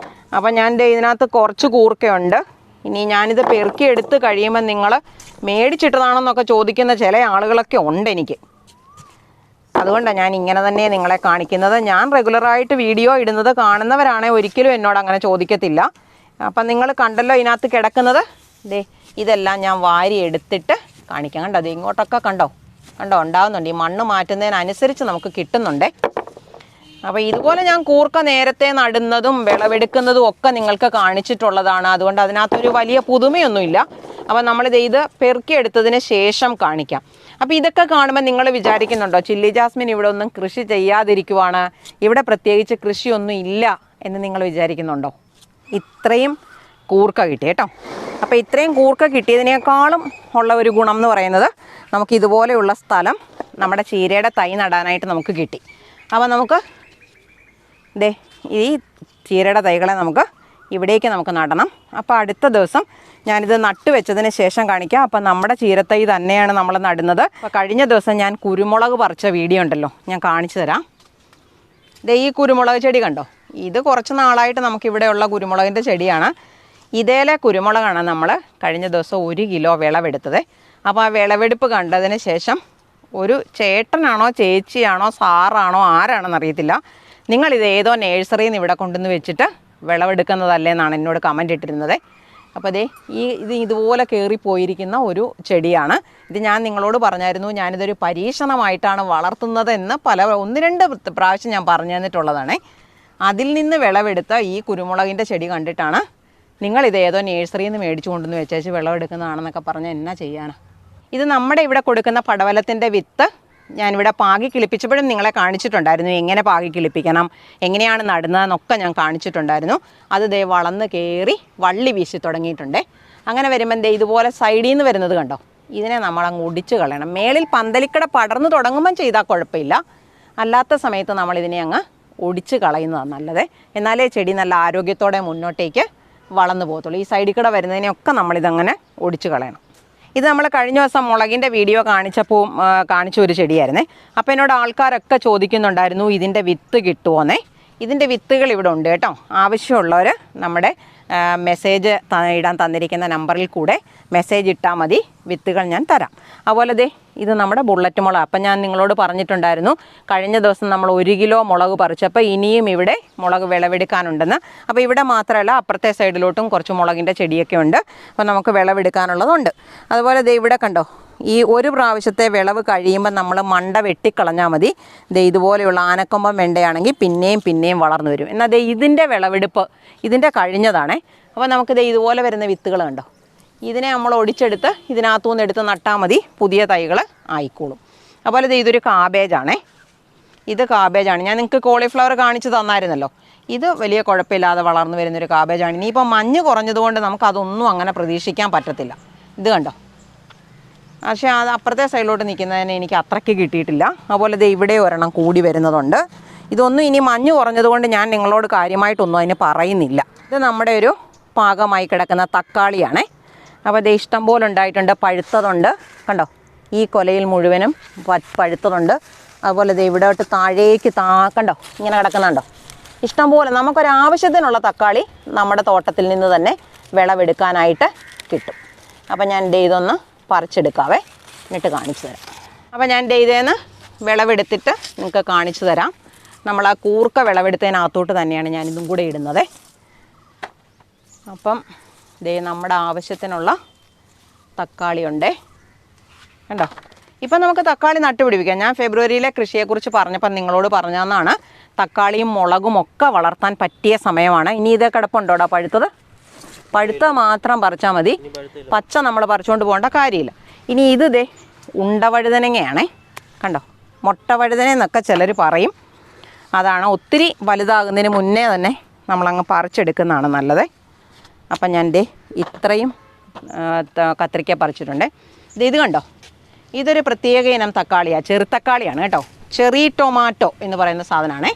അപ്പം ഞാൻ ഇതിനകത്ത് കുറച്ച് കൂർക്കയുണ്ട്. ഇനി ഞാനിത് പെറുക്കി എടുത്ത് കഴിയുമ്പോൾ നിങ്ങൾ മേടിച്ചിട്ടതാണെന്നൊക്കെ ചോദിക്കുന്ന ചില ആളുകളൊക്കെ ഉണ്ട് എനിക്ക്. അതുകൊണ്ടാണ് ഞാൻ ഇങ്ങനെ തന്നെ നിങ്ങളെ കാണിക്കുന്നത്. ഞാൻ റെഗുലറായിട്ട് വീഡിയോ ഇടുന്നത് കാണുന്നവരാണെങ്കിൽ ഒരിക്കലും എന്നോട് അങ്ങനെ ചോദിക്കത്തില്ല. അപ്പം നിങ്ങൾ കണ്ടല്ലോ ഇതിനകത്ത് കിടക്കുന്നത്. ഇതെല്ലാം ഞാൻ വാരി എടുത്തിട്ട് കാണിക്കാം. കണ്ടോ, അത് ഇങ്ങോട്ടൊക്കെ കണ്ടോ ഉണ്ടാകുന്നുണ്ട്. ഈ മണ്ണ് മാറ്റുന്നതിനനുസരിച്ച് നമുക്ക് കിട്ടുന്നുണ്ടേ. അപ്പോൾ ഇതുപോലെ ഞാൻ കൂർക്ക നേരത്തെ നടുന്നതും വിളവെടുക്കുന്നതും ഒക്കെ നിങ്ങൾക്ക് കാണിച്ചിട്ടുള്ളതാണ്. അതുകൊണ്ട് അതിനകത്തൊരു വലിയ പുതുമയൊന്നുമില്ല. അപ്പോൾ നമ്മളിത് പെറുക്കിയെടുത്തതിന് ശേഷം കാണിക്കാം. അപ്പോൾ ഇതൊക്കെ കാണുമ്പോൾ നിങ്ങൾ വിചാരിക്കുന്നുണ്ടോ ചില്ലി ജാസ്മിൻ ഇവിടെ ഒന്നും കൃഷി ചെയ്യാതിരിക്കുവാണ്, ഇവിടെ പ്രത്യേകിച്ച് കൃഷിയൊന്നും ഇല്ല എന്ന് നിങ്ങൾ വിചാരിക്കുന്നുണ്ടോ? ഇത്രയും കൂർക്ക കിട്ടി കേട്ടോ. അപ്പോൾ ഇത്രയും കൂർക്ക കിട്ടിയതിനേക്കാളും ഉള്ള ഒരു ഗുണം എന്ന് പറയുന്നത് നമുക്ക് ഇതുപോലെയുള്ള സ്ഥലം നമ്മുടെ ചീരയുടെ തൈ നടാനായിട്ട് നമുക്ക് കിട്ടി. അപ്പോൾ നമുക്ക് ഈ ചീരയുടെ തൈകളെ നമുക്ക് ഇവിടേക്ക് നമുക്ക് നടണം. അപ്പോൾ അടുത്ത ദിവസം ഞാനിത് നട്ടുവെച്ചതിന് ശേഷം കാണിക്കാം. അപ്പോൾ നമ്മുടെ ചീരത്തൈ തന്നെയാണ് നമ്മൾ നടുന്നത്. അപ്പോൾ കഴിഞ്ഞ ദിവസം ഞാൻ കുരുമുളക് പറിച്ച വീഡിയോ ഉണ്ടല്ലോ, ഞാൻ കാണിച്ചു തരാം. ഈ കുരുമുളക് ചെടി കണ്ടോ, ഇത് കുറച്ച് നാളായിട്ട് നമുക്കിവിടെയുള്ള കുരുമുളകിൻ്റെ ചെടിയാണ്. ഇതേലെ കുരുമുളകാണ് നമ്മൾ കഴിഞ്ഞ ദിവസം 1 കിലോ വിളവെടുത്തത്. അപ്പോൾ ആ വിളവെടുപ്പ് കണ്ടതിന് ശേഷം ഒരു ചേട്ടനാണോ ചേച്ചിയാണോ സാറാണോ ആരാണെന്ന് അറിയത്തില്ല, നിങ്ങളിത് ഏതോ നേഴ്സറിയിൽ നിന്ന് ഇവിടെ കൊണ്ടുവന്ന് വെച്ചിട്ട് വിളവെടുക്കുന്നതല്ലേ എന്നാണ് എന്നോട് കമൻ്റ് ഇട്ടിരുന്നത്. അപ്പോൾ ഇത് ഇതുപോലെ കയറിപ്പോയിരിക്കുന്ന ഒരു ചെടിയാണ്. ഇത് ഞാൻ നിങ്ങളോട് പറഞ്ഞായിരുന്നു, ഞാനിതൊരു പരീക്ഷണമായിട്ടാണ് വളർത്തുന്നതെന്ന് 1-2 പ്രാവശ്യം ഞാൻ പറഞ്ഞു തന്നിട്ടുള്ളതാണ്. അതിൽ നിന്ന് വിളവെടുത്ത ഈ കുരുമുളകിൻ്റെ ചെടി കണ്ടിട്ടാണ് നിങ്ങളിത് ഏതോ നേഴ്സറിയിൽ നിന്ന് മേടിച്ചു കൊണ്ടുവന്ന് വെച്ചേച്ച് വിളവെടുക്കുന്നതാണെന്നൊക്കെ പറഞ്ഞാൽ എന്നാ ചെയ്യാനാണ്. ഇത് നമ്മുടെ ഇവിടെ കൊടുക്കുന്ന പടവലത്തിൻ്റെ വിത്ത് ഞാനിവിടെ പാകി കിളിപ്പിച്ചപ്പോഴും നിങ്ങളെ കാണിച്ചിട്ടുണ്ടായിരുന്നു, എങ്ങനെ പാകി കിളിപ്പിക്കണം, എങ്ങനെയാണ് നടുന്നതെന്നൊക്കെ ഞാൻ കാണിച്ചിട്ടുണ്ടായിരുന്നു. അത് വളർന്ന് കയറി വള്ളി വീശി തുടങ്ങിയിട്ടുണ്ട്. അങ്ങനെ വരുമ്പം ഇതുപോലെ സൈഡിൽ നിന്ന് വരുന്നത് കണ്ടോ, ഇതിനെ നമ്മളങ്ങ് ഒടിച്ച് കളയണം. മേളിൽ പന്തലിക്കട പടർന്ന് തുടങ്ങുമ്പം ചെയ്താൽ കുഴപ്പമില്ല, അല്ലാത്ത സമയത്ത് നമ്മളിതിനെ അങ്ങ് ഒടിച്ച് കളയുന്നതാണ് നല്ലത്. എന്നാലേ ചെടി നല്ല ആരോഗ്യത്തോടെ മുന്നോട്ടേക്ക് വളർന്നു പോകത്തുള്ളൂ. ഈ സൈഡിൽ കൂടെ വരുന്നതിനെയൊക്കെ നമ്മളിതങ്ങനെ ഒടിച്ച് കളയണം. ഇത് നമ്മൾ കഴിഞ്ഞ ദിവസം മുളകിൻ്റെ വീഡിയോ കാണിച്ച ഒരു ചെടിയായിരുന്നേ. അപ്പോൾ എന്നോട് ആൾക്കാരൊക്കെ ചോദിക്കുന്നുണ്ടായിരുന്നു ഇതിൻ്റെ വിത്ത് കിട്ടുമോന്നേ. ഇതിൻ്റെ വിത്തുകൾ ഇവിടെ ഉണ്ട് കേട്ടോ. ആവശ്യമുള്ളവർ നമ്മുടെ മെസ്സേജ് ഇടാൻ തന്നിരിക്കുന്ന നമ്പറിൽ കൂടെ മെസ്സേജ് ഇട്ടാൽ മതി, വിത്തുകൾ ഞാൻ തരാം. അതുപോലെ ഇത് നമ്മുടെ ബുള്ളറ്റ് മുളക്. അപ്പം ഞാൻ നിങ്ങളോട് പറഞ്ഞിട്ടുണ്ടായിരുന്നു കഴിഞ്ഞ ദിവസം നമ്മൾ 1 കിലോ മുളക് പറിച്ചപ്പോൾ ഇനിയും ഇവിടെ മുളക് വിളവെടുക്കാനുണ്ടെന്ന്. അപ്പോൾ ഇവിടെ മാത്രമല്ല, അപ്പുറത്തെ സൈഡിലോട്ടും കുറച്ച് മുളകിൻ്റെ ചെടിയൊക്കെ ഉണ്ട്. അപ്പോൾ നമുക്ക് വിളവെടുക്കാനുള്ളതുണ്ട്. അതുപോലെ ഇവിടെ കണ്ടോ, ഈ ഒരു പ്രാവശ്യത്തെ വിളവ് കഴിയുമ്പോൾ നമ്മൾ മണ്ട വെട്ടിക്കളഞ്ഞാൽ മതി. ഇതുപോലെയുള്ള ആനക്കൊമ്പം വെണ്ടയാണെങ്കിൽ പിന്നെയും വളർന്നു വരും. എന്നാൽ ഇതിൻ്റെ വിളവെടുപ്പ് ഇതിൻ്റെ കഴിഞ്ഞതാണേ. അപ്പോൾ നമുക്ക് ഇതുപോലെ വരുന്ന വിത്തുകൾ കണ്ടോ, ഇതിനെ നമ്മൾ ഒടിച്ചെടുത്ത് ഇതിനകത്തുനിന്ന് എടുത്ത് നട്ടാൽ മതി, പുതിയ തൈകൾ ആയിക്കോളും. അതുപോലെ ഇതൊരു കാബേജാണേ. ഇത് കാബേജാണ്. ഞാൻ നിങ്ങൾക്ക് കോളിഫ്ലവർ കാണിച്ച് തന്നായിരുന്നല്ലോ. ഇത് വലിയ കുഴപ്പമില്ലാതെ വളർന്നു വരുന്നൊരു കാബേജാണ്. ഇനിയിപ്പോൾ മഞ്ഞ് കുറഞ്ഞതുകൊണ്ട് നമുക്കതൊന്നും അങ്ങനെ പ്രതീക്ഷിക്കാൻ പറ്റത്തില്ല. ഇത് കണ്ടോ, പക്ഷേ അത് അപ്പുറത്തെ സൈഡിലോട്ട് നിൽക്കുന്നതിന് എനിക്ക് അത്രയ്ക്ക് കിട്ടിയിട്ടില്ല. അതുപോലെ ഇവിടെ ഒരെണ്ണം കൂടി വരുന്നതുണ്ട്. ഇതൊന്നും ഇനി മഞ്ഞ് കുറഞ്ഞതുകൊണ്ട് ഞാൻ നിങ്ങളോട് കാര്യമായിട്ടൊന്നും അതിന് പറയുന്നില്ല. ഇത് നമ്മുടെ ഒരു പാകമായി കിടക്കുന്ന തക്കാളിയാണേ. അപ്പോൾ ഇഷ്ടം പോലെ ഉണ്ടായിട്ടുണ്ട്, പഴുത്തതുണ്ട് കണ്ടോ, ഈ കൊലയിൽ മുഴുവനും പഴുത്തതുണ്ട്. അതുപോലെ ഇവിടോട്ട് താഴേക്ക് കണ്ടോ ഇങ്ങനെ കിടക്കുന്നുണ്ടോ, ഇഷ്ടം പോലെ നമുക്കൊരാവശ്യത്തിനുള്ള തക്കാളി നമ്മുടെ തോട്ടത്തിൽ നിന്ന് തന്നെ വിളവെടുക്കാനായിട്ട് കിട്ടും. അപ്പോൾ ഞാൻ ഇതൊന്ന് പറിച്ചെടുക്കാവേ, എന്നിട്ട് കാണിച്ചു തരാം. അപ്പോൾ ഞാൻ ഇതേന്ന് വിളവെടുത്തിട്ട് നിങ്ങൾക്ക് കാണിച്ചു തരാം. നമ്മൾ ആ കൂർക്ക വിളവെടുത്തതിനകത്തോട്ട് തന്നെയാണ് ഞാനിതും കൂടെ ഇടുന്നത്. അപ്പം നമ്മുടെ ആവശ്യത്തിനുള്ള തക്കാളി ഉണ്ടേ കണ്ടോ. ഇപ്പം നമുക്ക് തക്കാളി നട്ടുപിടിപ്പിക്കാം. ഞാൻ ഫെബ്രുവരിയിലെ കൃഷിയെക്കുറിച്ച് പറഞ്ഞപ്പോൾ നിങ്ങളോട് പറഞ്ഞതെന്നാണ്, തക്കാളിയും മുളകും ഒക്കെ വളർത്താൻ പറ്റിയ സമയമാണ്. ഇനി ഇത് കിടപ്പുണ്ടോടാ പഴുത്തത്? പഴുത്ത മാത്രം പറിച്ചാൽ മതി, പച്ച നമ്മൾ പറിച്ചുകൊണ്ട് പോകേണ്ട കാര്യമില്ല. ഇനി ഇത് ഉണ്ടവഴുതനങ്ങയാണേ കണ്ടോ, മുട്ട വഴുതന എന്നൊക്കെ ചിലർ പറയും. അതാണ് ഒത്തിരി വലുതാകുന്നതിന് മുന്നേ തന്നെ നമ്മളങ്ങ് പറിച്ചെടുക്കുന്നതാണ് നല്ലത്. അപ്പം ഞാൻ ഇത്രയും കത്തിരിക്ക പറിച്ചിട്ടുണ്ട്. ഇത് കണ്ടോ, ഇതൊരു പ്രത്യേക ഇനം തക്കാളിയാണ്, ചെറുതക്കാളിയാണ് കേട്ടോ. ചെറി ടൊമാറ്റോ എന്ന് പറയുന്ന സാധനമാണേ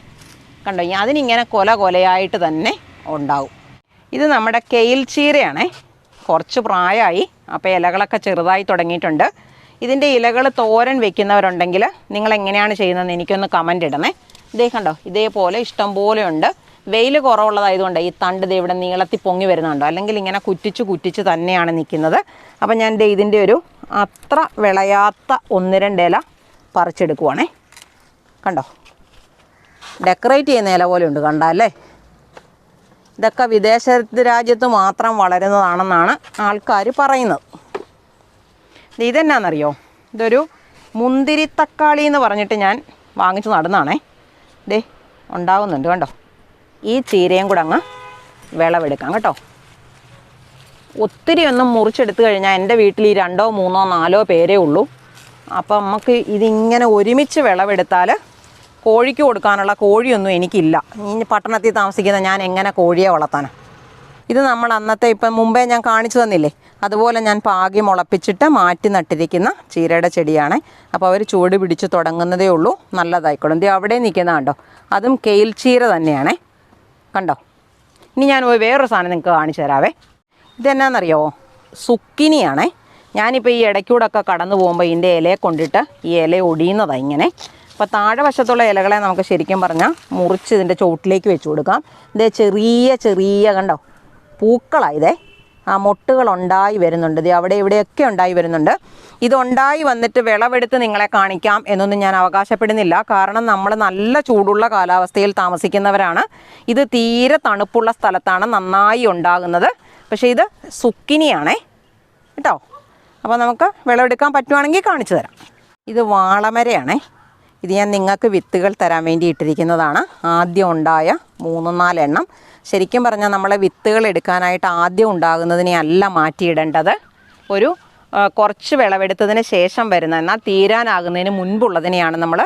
കണ്ടോ. അതിനിങ്ങനെ കൊലയായിട്ട് തന്നെ ഉണ്ടാവും. ഇത് നമ്മുടെ കെയിൽ ചീരയാണേ. കുറച്ച് പ്രായമായി, അപ്പോൾ ഇലകളൊക്കെ ചെറുതായി തുടങ്ങിയിട്ടുണ്ട്. ഇതിൻ്റെ ഇലകൾ തോരൻ വെക്കുന്നവരുണ്ടെങ്കിൽ നിങ്ങൾ എങ്ങനെയാണ് ചെയ്യുന്നതെന്ന് എനിക്കൊന്ന് കമൻ്റ് ഇടണേ. കണ്ടോ, ഇതേപോലെ ഇഷ്ടം പോലെ ഉണ്ട്. വെയിൽ കുറവുള്ളതായതുകൊണ്ട് ഈ തണ്ട് ഇവിടെ നീളത്തിൽ പൊങ്ങി വരുന്നുണ്ടോ, അല്ലെങ്കിൽ ഇങ്ങനെ കുറ്റിച്ച് തന്നെയാണ് നിൽക്കുന്നത്. അപ്പം ഞാൻ ഇതിൻ്റെ ഒരു അത്ര വിളയാത്ത 1-2 ഇല പറിച്ചെടുക്കുവാണേ കണ്ടോ. ഡെക്കറേറ്റ് ചെയ്യുന്ന ഇല പോലെ ഉണ്ട് കണ്ടല്ലേ. ഇതൊക്കെ വിദേശ രാജ്യത്ത് മാത്രം വളരുന്നതാണെന്നാണ് ആൾക്കാർ പറയുന്നത്. ഇതെന്നാണെന്നറിയോ, ഇതൊരു മുന്തിരി തക്കാളി എന്ന് പറഞ്ഞിട്ട് ഞാൻ വാങ്ങിച്ച് നടന്നതാണേ. ഉണ്ടാകുന്നുണ്ട് കണ്ടോ. ഈ ചീരയും കൂടെ അങ്ങ് വിളവെടുക്കാം കേട്ടോ. ഒത്തിരി ഒന്നും മുറിച്ചെടുത്ത് കഴിഞ്ഞാൽ എൻ്റെ വീട്ടിൽ ഈ 2, 3, 4 പേരേ ഉള്ളൂ. അപ്പം നമുക്ക് ഇതിങ്ങനെ ഒരുമിച്ച് വിളവെടുത്താൽ കോഴിക്ക് കൊടുക്കാനുള്ള കോഴിയൊന്നും എനിക്കില്ല. ഈ പട്ടണത്തിൽ താമസിക്കുന്ന ഞാൻ എങ്ങനെ കോഴിയെ വളർത്താനാണ്? ഇത് നമ്മൾ അന്നത്തെ ഇപ്പം മുമ്പേ ഞാൻ കാണിച്ചു തന്നില്ലേ, അതുപോലെ ഞാൻ പാകി മുളപ്പിച്ചിട്ട് മാറ്റി നട്ടിരിക്കുന്ന ചീരയുടെ ചെടിയാണ്. അപ്പോൾ അവർ ചൂട് പിടിച്ച് തുടങ്ങുന്നതേ ഉള്ളൂ, നല്ലതായിക്കോളും. ഇത് അവിടെ നിൽക്കുന്ന കണ്ടോ, അതും കെയിൽ ചീര തന്നെയാണേ, കണ്ടോ. ഇനി ഞാൻ വേറൊരു സാധനം നിങ്ങൾക്ക് കാണിച്ചു തരാവേ. ഇതെന്നാണെന്നറിയോ, സുക്കിനിയാണേ. ഞാനിപ്പോൾ ഈ ഇടയ്ക്കൂടൊക്കെ കടന്നു പോകുമ്പോൾ ഇതിൻ്റെ ഇലയെ കൊണ്ടിട്ട് ഈ ഇല ഒടിയുന്നതാണ് ഇങ്ങനെ. അപ്പോൾ താഴെ വശത്തുള്ള ഇലകളെ നമുക്ക് ശരിക്കും പറഞ്ഞാൽ മുറിച്ച് ഇതിൻ്റെ ചുവട്ടിലേക്ക് വെച്ച് കൊടുക്കാം. ഇതേ ചെറിയ ചെറിയ കണ്ടോ പൂക്കളായതേ, ആ മൊട്ടുകളുണ്ടായി വരുന്നുണ്ട്. ഇത് അവിടെ ഇവിടെയൊക്കെ ഉണ്ടായി വരുന്നുണ്ട്. ഇതുണ്ടായി വന്നിട്ട് വിളവെടുത്ത് നിങ്ങളെ കാണിക്കാം എന്നൊന്നും ഞാൻ അവകാശപ്പെടുന്നില്ല. കാരണം നമ്മൾ നല്ല ചൂടുള്ള കാലാവസ്ഥയിൽ താമസിക്കുന്നവരാണ്. ഇത് തീരെ തണുപ്പുള്ള സ്ഥലത്താണ് നന്നായി ഉണ്ടാകുന്നത്. പക്ഷേ ഇത് സുക്കിനിയാണേ കേട്ടോ. അപ്പോൾ നമുക്ക് വിളവെടുക്കാൻ പറ്റുവാണെങ്കിൽ കാണിച്ചു തരാം. ഇത് വാളമരയാണേ. ഇത് ഞാൻ നിങ്ങൾക്ക് വിത്തുകൾ തരാൻ വേണ്ടി ഇട്ടിരിക്കുന്നതാണ്. ആദ്യം ഉണ്ടായ 3-4 എണ്ണം. ശരിക്കും പറഞ്ഞാൽ നമ്മളെ വിത്തുകൾ എടുക്കാനായിട്ട് ആദ്യം ഉണ്ടാകുന്നതിനെ അല്ല മാറ്റിയിടേണ്ടത്. ഒരു കുറച്ച് വിളവെടുത്തതിന് ശേഷം വരുന്ന, എന്നാൽ തീരാനാകുന്നതിന് മുൻപുള്ളതിനെയാണ് നമ്മൾ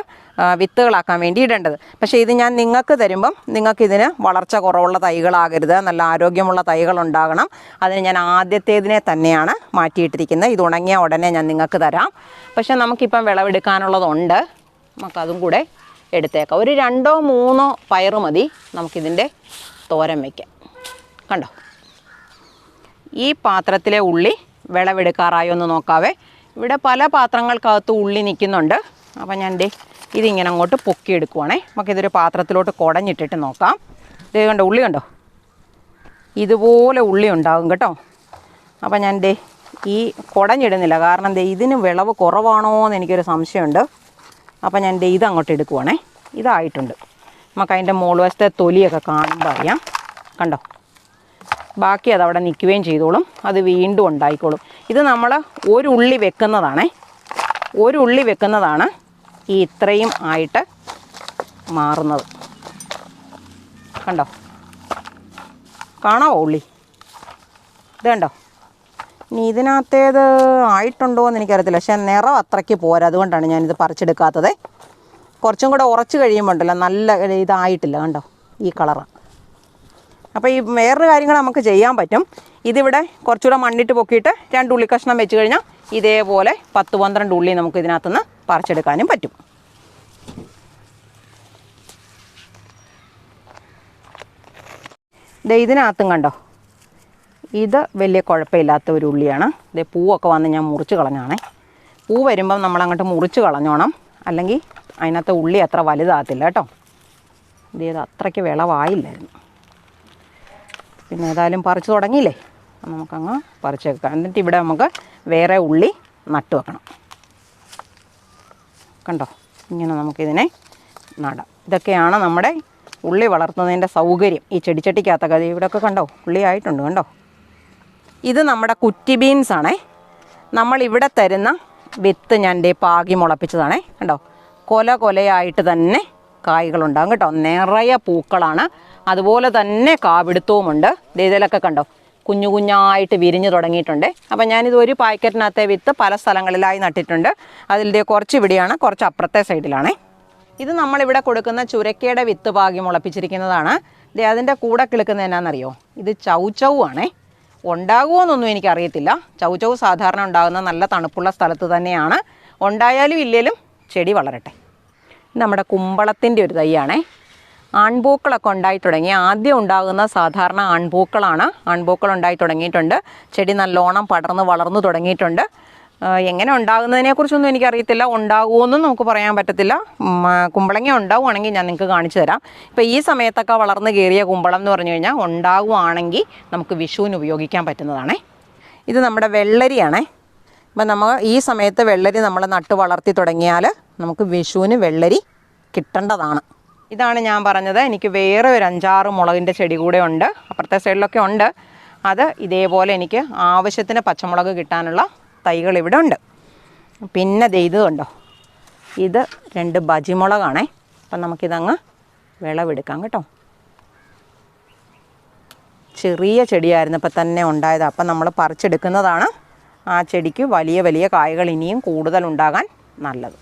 വിത്തുകളാക്കാൻ വേണ്ടി ഇടേണ്ടത്. പക്ഷേ ഇത് ഞാൻ നിങ്ങൾക്ക് തരുമ്പം നിങ്ങൾക്കിതിന് വളർച്ച കുറവുള്ള തൈകളാകരുത്, നല്ല ആരോഗ്യമുള്ള തൈകൾ ഉണ്ടാകണം. അതിന് ഞാൻ ആദ്യത്തേതിനെ തന്നെയാണ് മാറ്റിയിട്ടിരിക്കുന്നത്. ഇത് ഉണങ്ങിയ ഉടനെ ഞാൻ നിങ്ങൾക്ക് തരാം. പക്ഷേ നമുക്കിപ്പം വിളവെടുക്കാനുള്ളതുണ്ട്, നമുക്കതും കൂടെ എടുത്തേക്കാം. ഒരു 2-3 പയറ് മതി നമുക്കിതിൻ്റെ തോരൻ വയ്ക്കാം. കണ്ടോ, ഈ പാത്രത്തിലെ ഉള്ളി വിളവെടുക്കാറായോ എന്ന് നോക്കാവേ. ഇവിടെ പല പാത്രങ്ങൾക്കകത്ത് ഉള്ളി നിൽക്കുന്നുണ്ട്. അപ്പം ഞാൻ ഇതിങ്ങനെ അങ്ങോട്ട് പൊക്കിയെടുക്കുവാണേ. നമുക്കിതൊരു പാത്രത്തിലോട്ട് കുടഞ്ഞിട്ടിട്ട് നോക്കാം. ഇത് കണ്ടോ, ഉള്ളി കണ്ടോ, ഇതുപോലെ ഉള്ളി ഉണ്ടാകും കേട്ടോ. അപ്പം ഞാൻ ഈ കുടഞ്ഞിടുന്നില്ല, കാരണം ഇതിന് വിളവ് കുറവാണോ എന്ന് എനിക്കൊരു സംശയമുണ്ട്. അപ്പം ഞാൻ ഇതങ്ങോട്ട് എടുക്കുവാണേ. ഇതായിട്ടുണ്ട്. നമുക്ക് അതിൻ്റെ മുകൾ വശത്തെ തൊലിയൊക്കെ കാണുമ്പോൾ അറിയാം, കണ്ടോ. ബാക്കി അതവിടെ നിൽക്കുകയും ചെയ്തോളും, അത് വീണ്ടും ഉണ്ടായിക്കോളും. ഇത് നമ്മൾ ഒരു ഉള്ളി വെക്കുന്നതാണേ, ഒരു ഉള്ളി വെക്കുന്നതാണ് ഈ ഇത്രയും ആയിട്ട് മാറുന്നത്. കണ്ടോ, കാണാവോ ഉള്ളി? ഇത് കണ്ടോ. ഇനി ഇതിനകത്തേത് ആയിട്ടുണ്ടോ എന്ന് എനിക്കറിയത്തില്ല, പക്ഷേ നിറം അത്രയ്ക്ക് പോരാ, അതുകൊണ്ടാണ് ഞാനിത് പറിച്ചെടുക്കാത്തത്. കുറച്ചും കൂടെ ഉറച്ച് കഴിയുമ്പോൾ ഉണ്ടല്ലോ നല്ല ഇതായിട്ടില്ല, കണ്ടോ ഈ കളറാണ്. അപ്പോൾ ഈ വേറൊരു കാര്യങ്ങൾ നമുക്ക് ചെയ്യാൻ പറ്റും. ഇതിവിടെ കുറച്ചുകൂടെ മണ്ണിട്ട് പൊക്കിയിട്ട് 2 ഉള്ളി കഷ്ണം വെച്ച് കഴിഞ്ഞാൽ ഇതേപോലെ 10-12 ഉള്ളി നമുക്ക് ഇതിനകത്തുനിന്ന് പറിച്ചെടുക്കാനും പറ്റും. ഇതിനകത്തും കണ്ടോ, ഇത് വലിയ കുഴപ്പമില്ലാത്ത ഒരു ഉള്ളിയാണ്. പൂവൊക്കെ വന്ന് ഞാൻ മുറിച്ച് കളഞ്ഞാണേ. പൂ വരുമ്പം നമ്മളങ്ങോട്ട് മുറിച്ച് കളഞ്ഞോണം, അല്ലെങ്കിൽ അതിനകത്ത് ഉള്ളി അത്ര വലുതാകത്തില്ല കേട്ടോ. ഇത് അത്രയ്ക്ക് വിളവായില്ലായിരുന്നു. പിന്നെ ഏതായാലും പറിച്ച് തുടങ്ങിയില്ലേ, നമുക്കങ്ങ് പറിച്ചേക്കാം. എന്നിട്ട് ഇവിടെ നമുക്ക് വേറെ ഉള്ളി നട്ടു വെക്കണം. കണ്ടോ, ഇങ്ങനെ നമുക്കിതിനെ നടാം. ഇതൊക്കെയാണ് നമ്മുടെ ഉള്ളി വളർത്തുന്നതിൻ്റെ സൗകര്യം. ഈ ചെടിച്ചട്ടിക്കകത്തൊക്കെ ഇവിടെയൊക്കെ കണ്ടോ ഉള്ളി ആയിട്ടുണ്ട്, കണ്ടോ. ഇത് നമ്മുടെ കുറ്റി ബീൻസാണേ. നമ്മളിവിടെ തരുന്ന വിത്ത് ഞാൻ പാകി മുളപ്പിച്ചതാണേ. കണ്ടോ, കൊലയായിട്ട് തന്നെ കായ്കളുണ്ടാകും കേട്ടോ. നിറയെ പൂക്കളാണ്, അതുപോലെ തന്നെ കാപിടുത്തവുമുണ്ട്. ഇതിലൊക്കെ കണ്ടോ കുഞ്ഞു കുഞ്ഞായിട്ട് വിരിഞ്ഞ് തുടങ്ങിയിട്ടുണ്ട്. അപ്പം ഞാനിത് ഒരു പാക്കറ്റിനകത്തെ വിത്ത് പല സ്ഥലങ്ങളിലായി നട്ടിട്ടുണ്ട്. അതിൻ്റെ കുറച്ച് ഇവിടെയാണ്, കുറച്ച് അപ്പുറത്തെ സൈഡിലാണേ. ഇത് നമ്മളിവിടെ കൊടുക്കുന്ന ചുരക്കയുടെ വിത്ത് പാകി മുളപ്പിച്ചിരിക്കുന്നതാണ്. അതിൻ്റെ കൂടെ കിളുക്കുന്നത് എന്നാണെന്നറിയോ, ഇത് ചൗ ആണേ. ഉണ്ടാകുമോയെന്നൊന്നും എനിക്കറിയത്തില്ല. ചൗ സാധാരണ ഉണ്ടാകുന്ന നല്ല തണുപ്പുള്ള സ്ഥലത്ത് തന്നെയാണ്. ഉണ്ടായാലും ഇല്ലേലും ചെടി വളരട്ടെ. നമ്മുടെ കുമ്പളത്തിൻ്റെ ഒരു തൈയാണേ. ആൺപൂക്കളൊക്കെ ഉണ്ടായി തുടങ്ങി. ആദ്യം ഉണ്ടാകുന്ന സാധാരണ ആൺപൂക്കളാണ്. ആൺപൂക്കൾ ഉണ്ടായി തുടങ്ങിയിട്ടുണ്ട്. ചെടി നല്ലോണം പടർന്ന് വളർന്നു തുടങ്ങിയിട്ടുണ്ട്. എങ്ങനെ ഉണ്ടാകുന്നതിനെക്കുറിച്ചൊന്നും എനിക്കറിയത്തില്ല. ഉണ്ടാകുമോയെന്നും നമുക്ക് പറയാൻ പറ്റത്തില്ല. കുമ്പളങ്ങ ഉണ്ടാവുകയാണെങ്കിൽ ഞാൻ നിങ്ങൾക്ക് കാണിച്ചു തരാം. ഇപ്പോൾ ഈ സമയത്തൊക്കെ വളർന്ന് കയറിയ കുമ്പളം എന്ന് പറഞ്ഞു കഴിഞ്ഞാൽ ഉണ്ടാകുവാണെങ്കിൽ നമുക്ക് വിഷുവിന് ഉപയോഗിക്കാൻ പറ്റുന്നതാണേ. ഇത് നമ്മുടെ വെള്ളരിയാണേ. അപ്പം നമ്മൾ ഈ സമയത്ത് വെള്ളരി നമ്മൾ നട്ട് വളർത്തി തുടങ്ങിയാൽ നമുക്ക് വിഷുവിന് വെള്ളരി കിട്ടേണ്ടതാണ്. ഇതാണ് ഞാൻ പറഞ്ഞത്. എനിക്ക് വേറെ ഒരു 5-6 മുളകിൻ്റെ ചെടി കൂടെ ഉണ്ട്, അപ്പുറത്തെ സൈഡിലൊക്കെ ഉണ്ട്. അത് ഇതേപോലെ എനിക്ക് ആവശ്യത്തിന് പച്ചമുളക് കിട്ടാനുള്ള തൈകൾ ഇവിടെ ഉണ്ട്. പിന്നെ ഇത് കണ്ടോ, ഇത് 2 ബജിമുളകാണേ. അപ്പം നമുക്കിതങ്ങ് വിളവെടുക്കാം കേട്ടോ. ചെറിയ ചെടിയായിരുന്നു ഇപ്പം തന്നെ ഉണ്ടായത്. അപ്പം നമ്മൾ പറിച്ചെടുക്കുന്നതാണ്. ആ ചെടിക്ക് വലിയ വലിയ കായകൾ ഇനിയും കൂടുതൽ ഉണ്ടാകാൻ നല്ലത്.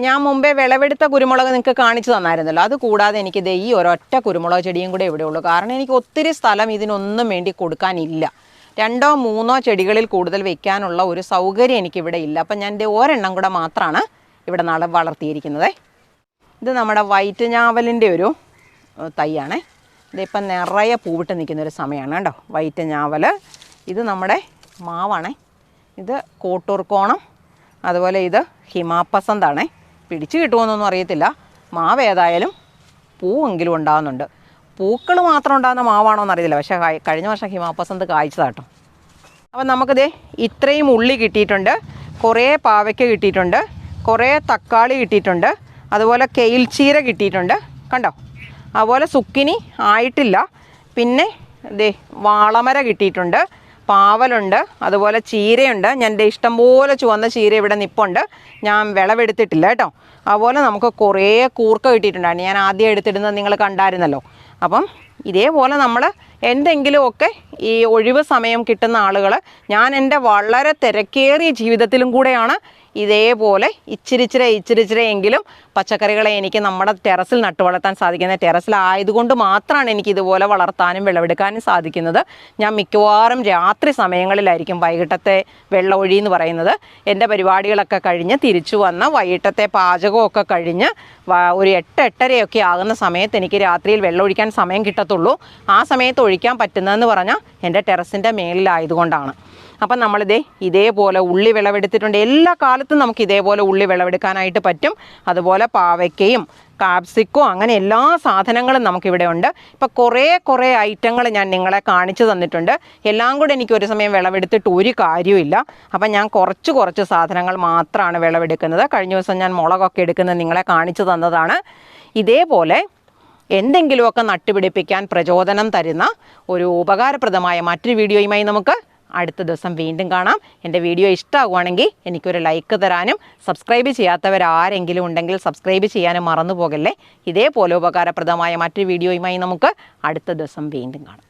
ഞാൻ മുമ്പേ വിളവെടുത്ത കുരുമുളക് നിങ്ങൾക്ക് കാണിച്ചു തന്നായിരുന്നല്ലോ. അത് കൂടാതെ എനിക്ക് ഈ ഒരൊറ്റ കുരുമുളക് ചെടിയും കൂടെ ഇവിടെ ഉള്ളൂ. കാരണം എനിക്ക് ഒത്തിരി സ്ഥലം ഇതിനൊന്നും വേണ്ടി കൊടുക്കാനില്ല. 2 or 3 ചെടികളിൽ കൂടുതൽ വെക്കാനുള്ള ഒരു സൗകര്യം എനിക്കിവിടെ ഇല്ല. അപ്പം ഞാൻ ഒരെണ്ണം കൂടെ മാത്രമാണ് ഇവിടെ വളർത്തിയിരിക്കുന്നത്. ഇത് നമ്മുടെ വൈറ്റ് ഞാവലിൻ്റെ ഒരു തൈയാണേ. ഇതിപ്പം നിറയെ പൂവിട്ട് നിൽക്കുന്നൊരു സമയമാണ് കേട്ടോ, വൈറ്റ് ഞാവൽ. ഇത് നമ്മുടെ മാവാണേ. ഇത് കോട്ടൂർക്കോണം, അതുപോലെ ഇത് ഹിമാപസന്താണേ. പിടിച്ചു കിട്ടുമോയെന്നൊന്നും അറിയത്തില്ല. മാവ് ഏതായാലും പൂവെങ്കിലും ഉണ്ടാകുന്നുണ്ട്. പൂക്കൾ മാത്രം ഉണ്ടാകുന്ന മാവാണോ എന്നറിയത്തില്ല. പക്ഷേ കഴിഞ്ഞ വർഷം ഹിമാപസന്ത് കായ്ച്ചതാട്ടോ. അപ്പം നമുക്കിത് ഇത്രയും ഉള്ളി കിട്ടിയിട്ടുണ്ട്, കുറേ പാവയ്ക്ക കിട്ടിയിട്ടുണ്ട്, കുറേ തക്കാളി കിട്ടിയിട്ടുണ്ട്, അതുപോലെ കെയിൽ ചീര കിട്ടിയിട്ടുണ്ട് കണ്ടോ. അതുപോലെ സുക്കിനി ആയിട്ടില്ല. പിന്നെ വാളമര കിട്ടിയിട്ടുണ്ട്, പാവലുണ്ട്, അതുപോലെ ചീരയുണ്ട്. ഞാൻ ഇഷ്ടംപോലെ ചുവന്ന ചീര ഇവിടെ നിൽപ്പുണ്ട്, ഞാൻ വിളവെടുത്തിട്ടില്ല കേട്ടോ. അതുപോലെ നമുക്ക് കുറേ കൂർക്ക കിട്ടിയിട്ടുണ്ടായിരുന്നു, ഞാൻ ആദ്യം എടുത്തിടുന്നത് നിങ്ങൾ കണ്ടായിരുന്നല്ലോ. അപ്പം ഇതേപോലെ നമ്മൾ എന്തെങ്കിലുമൊക്കെ ഈ ഒഴിവ് സമയം കിട്ടുന്ന ആളുകൾ, ഞാൻ എൻ്റെ വളരെ തിരക്കേറിയ ജീവിതത്തിലും കൂടെയാണ് ഇതേപോലെ ഇച്ചിരിച്ചിരെയെങ്കിലും പച്ചക്കറികളെ എനിക്ക് നമ്മുടെ ടെറസിൽ നട്ടു വളർത്താൻ സാധിക്കുന്നത്. ടെറസിലായതുകൊണ്ട് മാത്രമാണ് എനിക്ക് ഇതുപോലെ വളർത്താനും വിളവെടുക്കാനും സാധിക്കുന്നത്. ഞാൻ മിക്കവാറും രാത്രി സമയങ്ങളിലായിരിക്കും വൈകിട്ടത്തെ വെള്ളമൊഴി എന്ന് പറയുന്നത്. എൻ്റെ പരിപാടികളൊക്കെ കഴിഞ്ഞ് തിരിച്ചു വന്ന് വൈകിട്ടത്തെ പാചകമൊക്കെ കഴിഞ്ഞ് ഒരു 8-8:30 ആകുന്ന സമയത്ത് എനിക്ക് രാത്രിയിൽ വെള്ളമൊഴിക്കാൻ സമയം കിട്ടത്തുള്ളൂ. ആ സമയത്ത് ഒഴിക്കാൻ പറ്റുന്നതെന്ന് പറഞ്ഞാൽ എൻ്റെ ടെറസിൻ്റെ മേളിലായതുകൊണ്ടാണ്. അപ്പം ഇതേപോലെ ഉള്ളി വിളവെടുത്തിട്ടുണ്ട്. എല്ലാ കാലത്തും നമുക്ക് ഇതേപോലെ ഉള്ളി വിളവെടുക്കാനായിട്ട് പറ്റും. അതുപോലെ പാവയ്ക്കയും കാപ്സിക്കോ അങ്ങനെ എല്ലാ സാധനങ്ങളും നമുക്കിവിടെ ഉണ്ട്. ഇപ്പോൾ കുറേ ഐറ്റങ്ങൾ ഞാൻ നിങ്ങളെ കാണിച്ചു തന്നിട്ടുണ്ട്. എല്ലാം കൂടെ എനിക്ക് ഒരു സമയം വിളവെടുത്തിട്ട് ഒരു കാര്യമില്ല. അപ്പം ഞാൻ കുറച്ച് സാധനങ്ങൾ മാത്രമാണ് വിളവെടുക്കുന്നത്. കഴിഞ്ഞ ദിവസം ഞാൻ മുളകൊക്കെ എടുക്കുന്നത് നിങ്ങളെ കാണിച്ചു തന്നതാണ്. ഇതേപോലെ എന്തെങ്കിലുമൊക്കെ നട്ടുപിടിപ്പിക്കാൻ പ്രചോദനം തരുന്ന ഒരു ഉപകാരപ്രദമായ മറ്റൊരു വീഡിയോയുമായി നമുക്ക് അടുത്ത ദിവസം വീണ്ടും കാണാം. എൻ്റെ വീഡിയോ ഇഷ്ടമാകുവാണെങ്കിൽ എനിക്കൊരു ലൈക്ക് തരാനും സബ്സ്ക്രൈബ് ചെയ്യാത്തവരാരെങ്കിലും ഉണ്ടെങ്കിൽ സബ്സ്ക്രൈബ് ചെയ്യാനും മറന്നു പോകല്ലേ. ഇതേപോലെ ഉപകാരപ്രദമായ മറ്റൊരു വീഡിയോയുമായി നമുക്ക് അടുത്ത ദിവസം വീണ്ടും കാണാം.